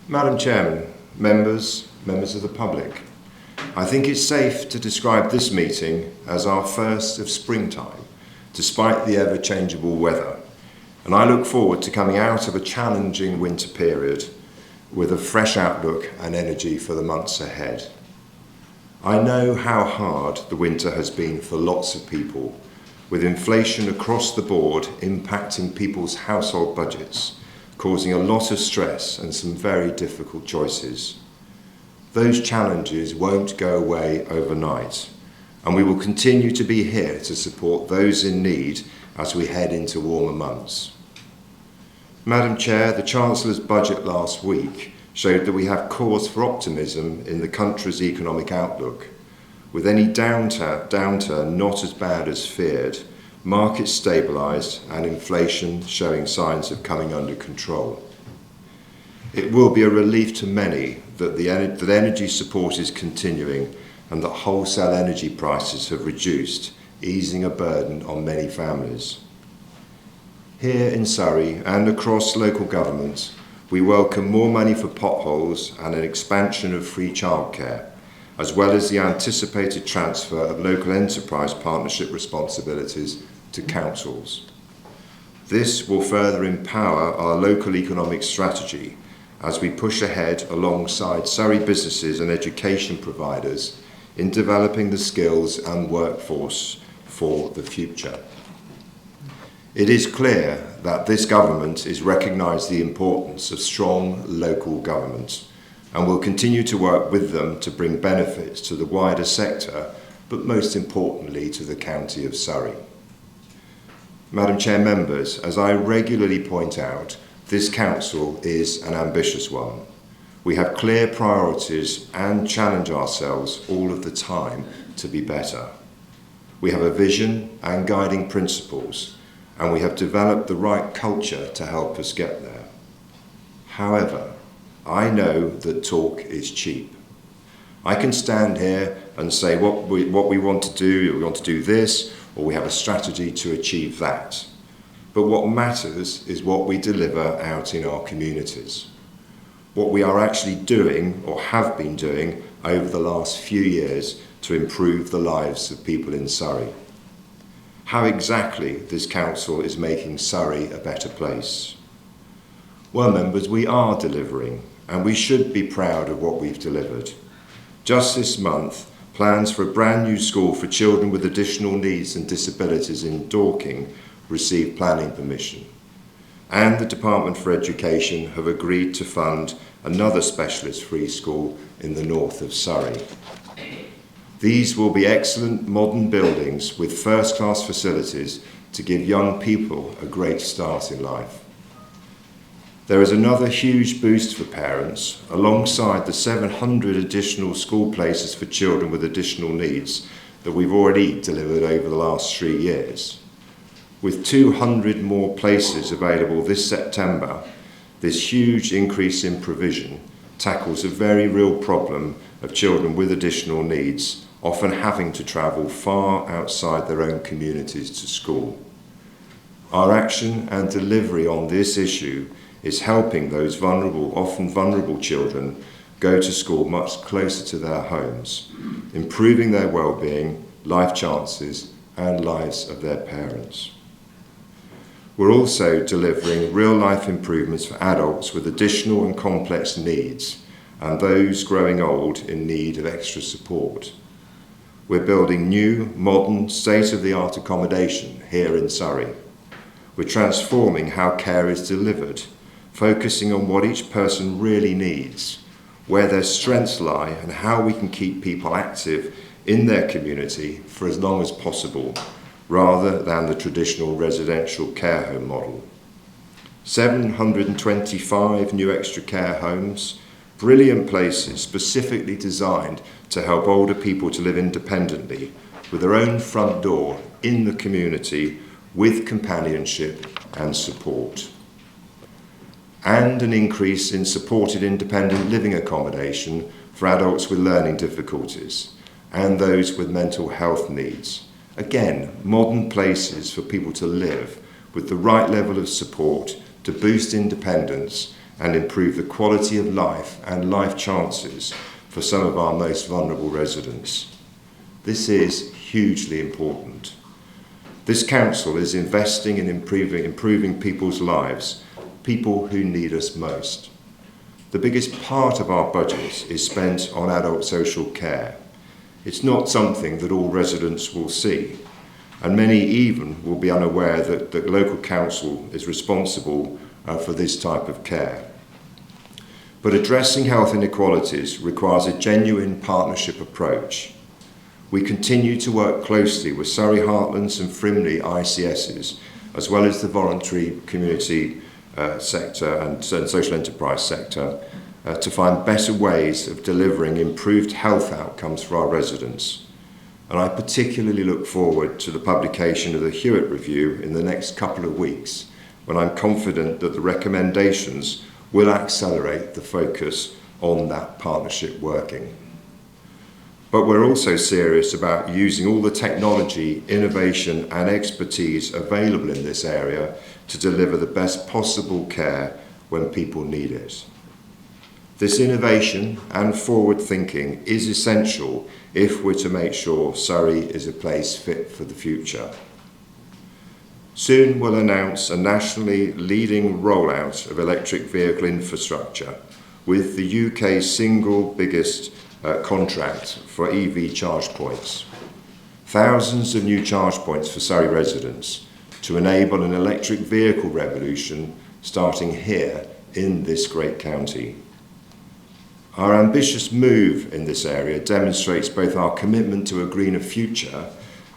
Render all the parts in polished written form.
Madam Chairman, members of the public, I think it's safe to describe this meeting as our first of springtime, despite the ever-changeable weather, and I look forward to coming out of a challenging winter period with a fresh outlook and energy for the months ahead. I know how hard the winter has been for lots of people, with inflation across the board impacting people's household budgets, causing a lot of stress and some very difficult choices. Those challenges won't go away overnight, and we will continue to be here to support those in need as we head into warmer months. Madam Chair, the Chancellor's budget last week showed that we have cause for optimism in the country's economic outlook, with any downturn not as bad as feared, markets stabilised and inflation showing signs of coming under control. It will be a relief to many that energy support is continuing and that wholesale energy prices have reduced, easing a burden on many families. Here in Surrey and across local governments, we welcome more money for potholes and an expansion of free childcare, as well as the anticipated transfer of local enterprise partnership responsibilities to councils. This will further empower our local economic strategy as we push ahead alongside Surrey businesses and education providers in developing the skills and workforce for the future. It is clear that this government has recognised the importance of strong local government and will continue to work with them to bring benefits to the wider sector, but most importantly to the County of Surrey. Madam Chair, members, as I regularly point out, this council is an ambitious one. We have clear priorities and challenge ourselves all of the time to be better. We have a vision and guiding principles, and we have developed the right culture to help us get there. However, I know that talk is cheap. I can stand here and say what we want to do, we want to do this, or we have a strategy to achieve that. But what matters is what we deliver out in our communities. What we are actually doing, or have been doing, over the last few years to improve the lives of people in Surrey. How exactly this council is making Surrey a better place. Well, members, we are delivering, and we should be proud of what we've delivered. Just this month, plans for a brand new school for children with additional needs and disabilities in Dorking received planning permission. And the Department for Education have agreed to fund another specialist free school in the north of Surrey. These will be excellent modern buildings with first-class facilities to give young people a great start in life. There is another huge boost for parents, alongside the 700 additional school places for children with additional needs that we've already delivered over the last 3 years. With 200 more places available this September, this huge increase in provision tackles a very real problem of children with additional needs, often having to travel far outside their own communities to school. Our action and delivery on this issue is helping those often vulnerable children go to school much closer to their homes, improving their well-being, life chances, and lives of their parents. We're also delivering real-life improvements for adults with additional and complex needs and those growing old in need of extra support. We're building new, modern, state-of-the-art accommodation here in Surrey. We're transforming how care is delivered, focusing on what each person really needs, where their strengths lie, and how we can keep people active in their community for as long as possible, rather than the traditional residential care home model. 725 new extra care homes, brilliant places specifically designed to help older people to live independently with their own front door in the community with companionship and support. And an increase in supported independent living accommodation for adults with learning difficulties and those with mental health needs. Again, modern places for people to live with the right level of support to boost independence and improve the quality of life and life chances for some of our most vulnerable residents. This is hugely important. This council is investing in improving people's lives, people who need us most. The biggest part of our budget is spent on adult social care. It's not something that all residents will see, and many even will be unaware that the local council is responsible for this type of care. But addressing health inequalities requires a genuine partnership approach. We continue to work closely with Surrey Heartlands and Frimley ICSs, as well as the voluntary community sector and social enterprise sector, to find better ways of delivering improved health outcomes for our residents. And I particularly look forward to the publication of the Hewitt Review in the next couple of weeks, when I'm confident that the recommendations will accelerate the focus on that partnership working. But we're also serious about using all the technology, innovation and expertise available in this area to deliver the best possible care when people need it. This innovation and forward thinking is essential if we're to make sure Surrey is a place fit for the future. Soon we'll announce a nationally leading rollout of electric vehicle infrastructure with the UK's single biggest contract for EV charge points. Thousands of new charge points for Surrey residents to enable an electric vehicle revolution starting here in this great county. Our ambitious move in this area demonstrates both our commitment to a greener future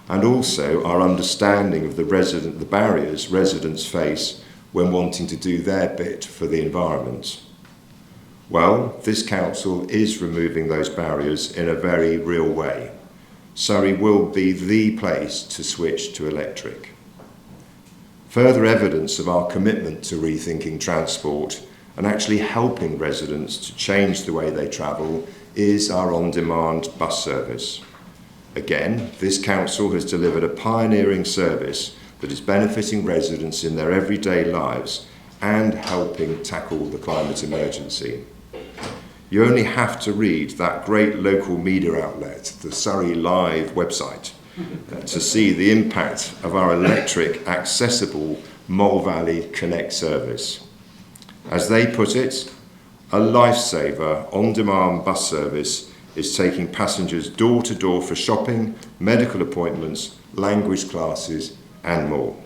and also our understanding of the barriers residents face when wanting to do their bit for the environment. Well, this council is removing those barriers in a very real way. Surrey will be the place to switch to electric. Further evidence of our commitment to rethinking transport and actually helping residents to change the way they travel is our on-demand bus service. Again, this council has delivered a pioneering service that is benefiting residents in their everyday lives and helping tackle the climate emergency. You only have to read that great local media outlet, the Surrey Live website, to see the impact of our electric accessible Mole Valley Connect service. As they put it, a lifesaver on-demand bus service is taking passengers door to door for shopping, medical appointments, language classes and more.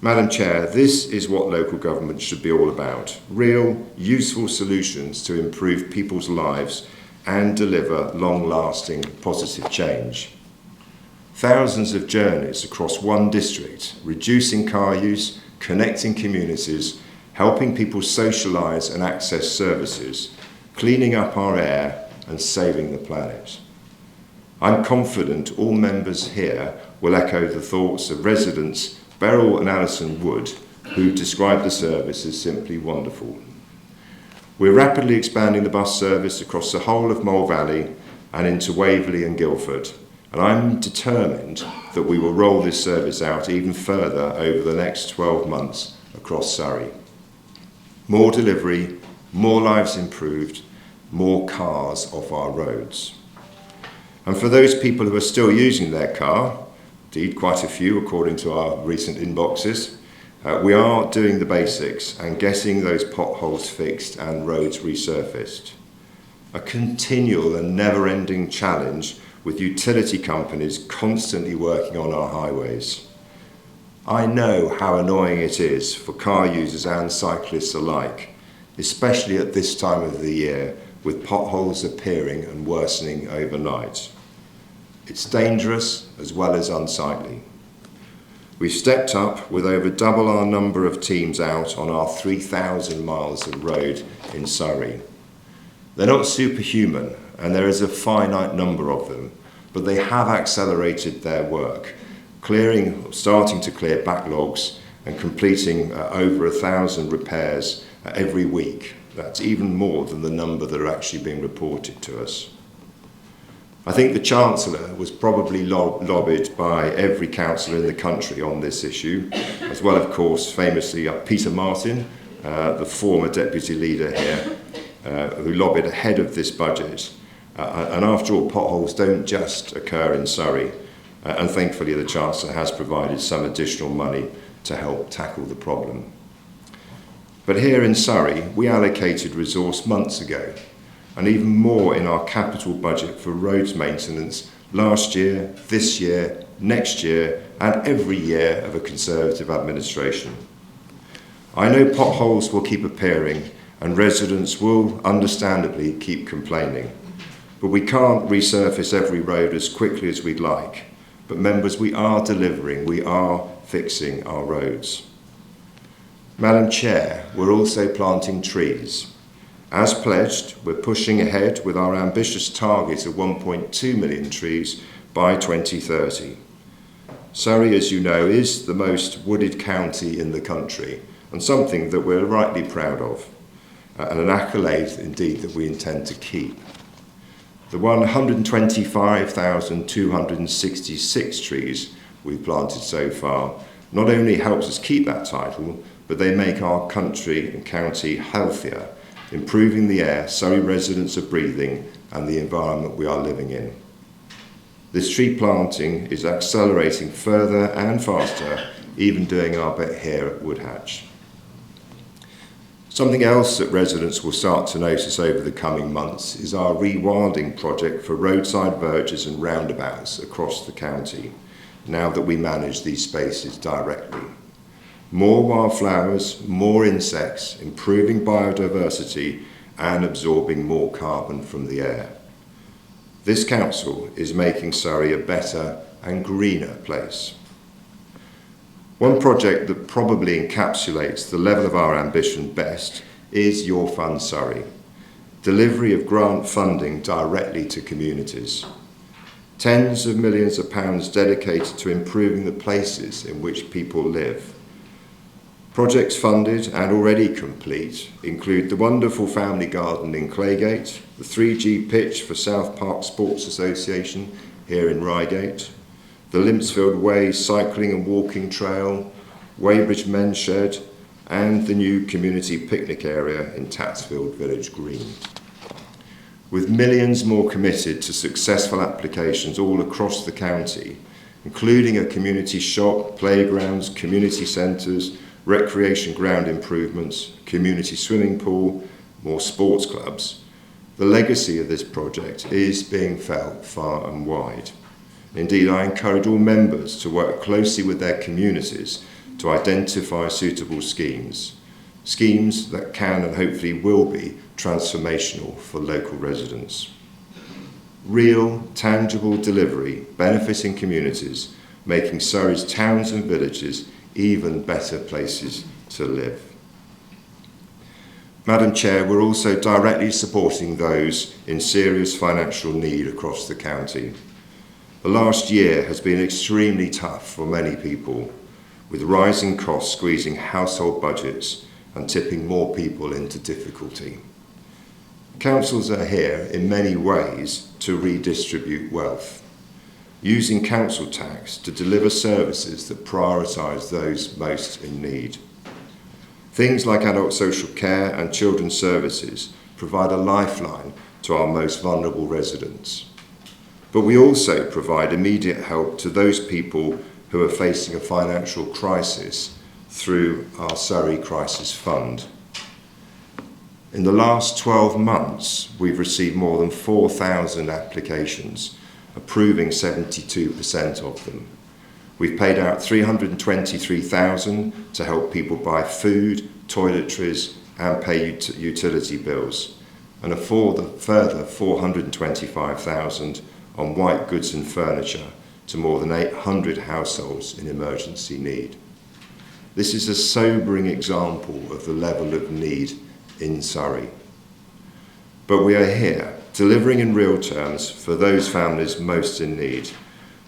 Madam Chair, this is what local government should be all about. Real, useful solutions to improve people's lives and deliver long-lasting positive change. Thousands of journeys across one district, reducing car use, connecting communities, helping people socialise and access services, cleaning up our air and saving the planet. I'm confident all members here will echo the thoughts of residents Beryl and Alison Wood, who described the service as simply wonderful. We're rapidly expanding the bus service across the whole of Mole Valley and into Waverley and Guildford, and I'm determined that we will roll this service out even further over the next 12 months across Surrey. More delivery, more lives improved, more cars off our roads. And for those people who are still using their car, indeed quite a few according to our recent inboxes, we are doing the basics and getting those potholes fixed and roads resurfaced. A continual and never-ending challenge with utility companies constantly working on our highways. I know how annoying it is for car users and cyclists alike, especially at this time of the year with potholes appearing and worsening overnight. It's dangerous as well as unsightly. We've stepped up with over double our number of teams out on our 3,000 miles of road in Surrey. They're not superhuman and there is a finite number of them, but they have accelerated their work, starting to clear backlogs and completing over 1,000 repairs every week. That's even more than the number that are actually being reported to us. I think the Chancellor was probably lobbied by every councillor in the country on this issue, as well, of course, famously Peter Martin, the former deputy leader here, who lobbied ahead of this budget. And after all, potholes don't just occur in Surrey, and thankfully the Chancellor has provided some additional money to help tackle the problem. But here in Surrey, we allocated resource months ago, and even more in our capital budget for roads maintenance last year, this year, next year, and every year of a Conservative administration. I know potholes will keep appearing and residents will understandably keep complaining, but we can't resurface every road as quickly as we'd like. But members, we are delivering, we are fixing our roads. Madam Chair, we're also planting trees. As pledged, we're pushing ahead with our ambitious target of 1.2 million trees by 2030. Surrey, as you know, is the most wooded county in the country, and something that we're rightly proud of, and an accolade indeed that we intend to keep. The 125,266 trees we've planted so far not only helps us keep that title, but they make our country and county healthier, improving the air Surrey residents are breathing and the environment we are living in. This tree planting is accelerating further and faster, even doing our bit here at Woodhatch. Something else that residents will start to notice over the coming months is our rewilding project for roadside verges and roundabouts across the county, now that we manage these spaces directly. More wildflowers, more insects, improving biodiversity and absorbing more carbon from the air. This council is making Surrey a better and greener place. One project that probably encapsulates the level of our ambition best is Your Fund Surrey, delivery of grant funding directly to communities. Tens of millions of pounds dedicated to improving the places in which people live. Projects funded and already complete include the wonderful family garden in Claygate, the 3G pitch for South Park Sports Association here in Reigate, the Limpsfield Way cycling and walking trail, Weybridge Men's Shed, and the new community picnic area in Tatsfield Village Green. With millions more committed to successful applications all across the county, including a community shop, playgrounds, community centres, recreation ground improvements, community swimming pool, more sports clubs, the legacy of this project is being felt far and wide. Indeed, I encourage all members to work closely with their communities to identify suitable schemes that can and hopefully will be transformational for local residents. Real, tangible delivery benefiting communities, making Surrey's towns and villages even better places to live. Madam Chair, we're also directly supporting those in serious financial need across the county. The last year has been extremely tough for many people, with rising costs squeezing household budgets and tipping more people into difficulty. Councils are here in many ways to redistribute wealth, using council tax to deliver services that prioritise those most in need. Things like adult social care and children's services provide a lifeline to our most vulnerable residents. But we also provide immediate help to those people who are facing a financial crisis through our Surrey Crisis Fund. In the last 12 months, we've received more than 4,000 applications, approving 72% of them. We've paid out $323,000 to help people buy food, toiletries, and pay utility bills, and a further $425,000 on white goods and furniture to more than 800 households in emergency need. This is a sobering example of the level of need in Surrey. But we are here, delivering in real terms for those families most in need.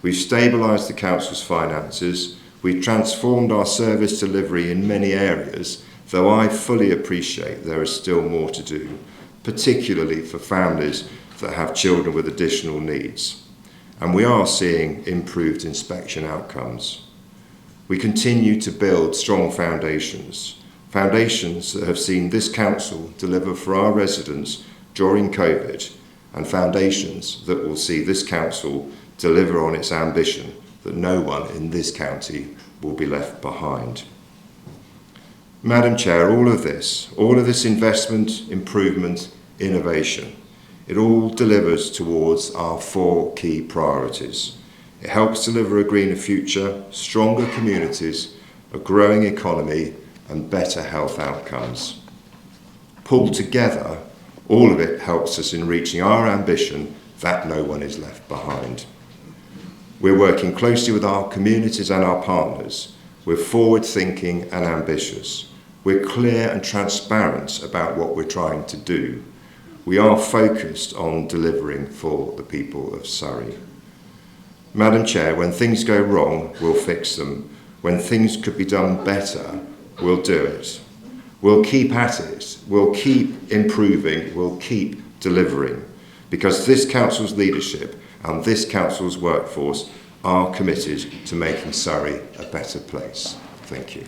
We've stabilised the council's finances, we've transformed our service delivery in many areas, though I fully appreciate there is still more to do, particularly for families that have children with additional needs. And we are seeing improved inspection outcomes. We continue to build strong foundations foundations that have seen this council deliver for our residents during COVID, and foundations that will see this council deliver on its ambition that no one in this county will be left behind. Madam Chair, all of this investment, improvement, innovation, it all delivers towards our 4 key priorities. It helps deliver a greener future, stronger communities, a growing economy, and better health outcomes. Pulled together, all of it helps us in reaching our ambition that no one is left behind. We're working closely with our communities and our partners. We're forward-thinking and ambitious. We're clear and transparent about what we're trying to do. We are focused on delivering for the people of Surrey. Madam Chair, when things go wrong, we'll fix them. When things could be done better, we'll do it. We'll keep at it. We'll keep improving. We'll keep delivering. Because this council's leadership and this council's workforce are committed to making Surrey a better place. Thank you.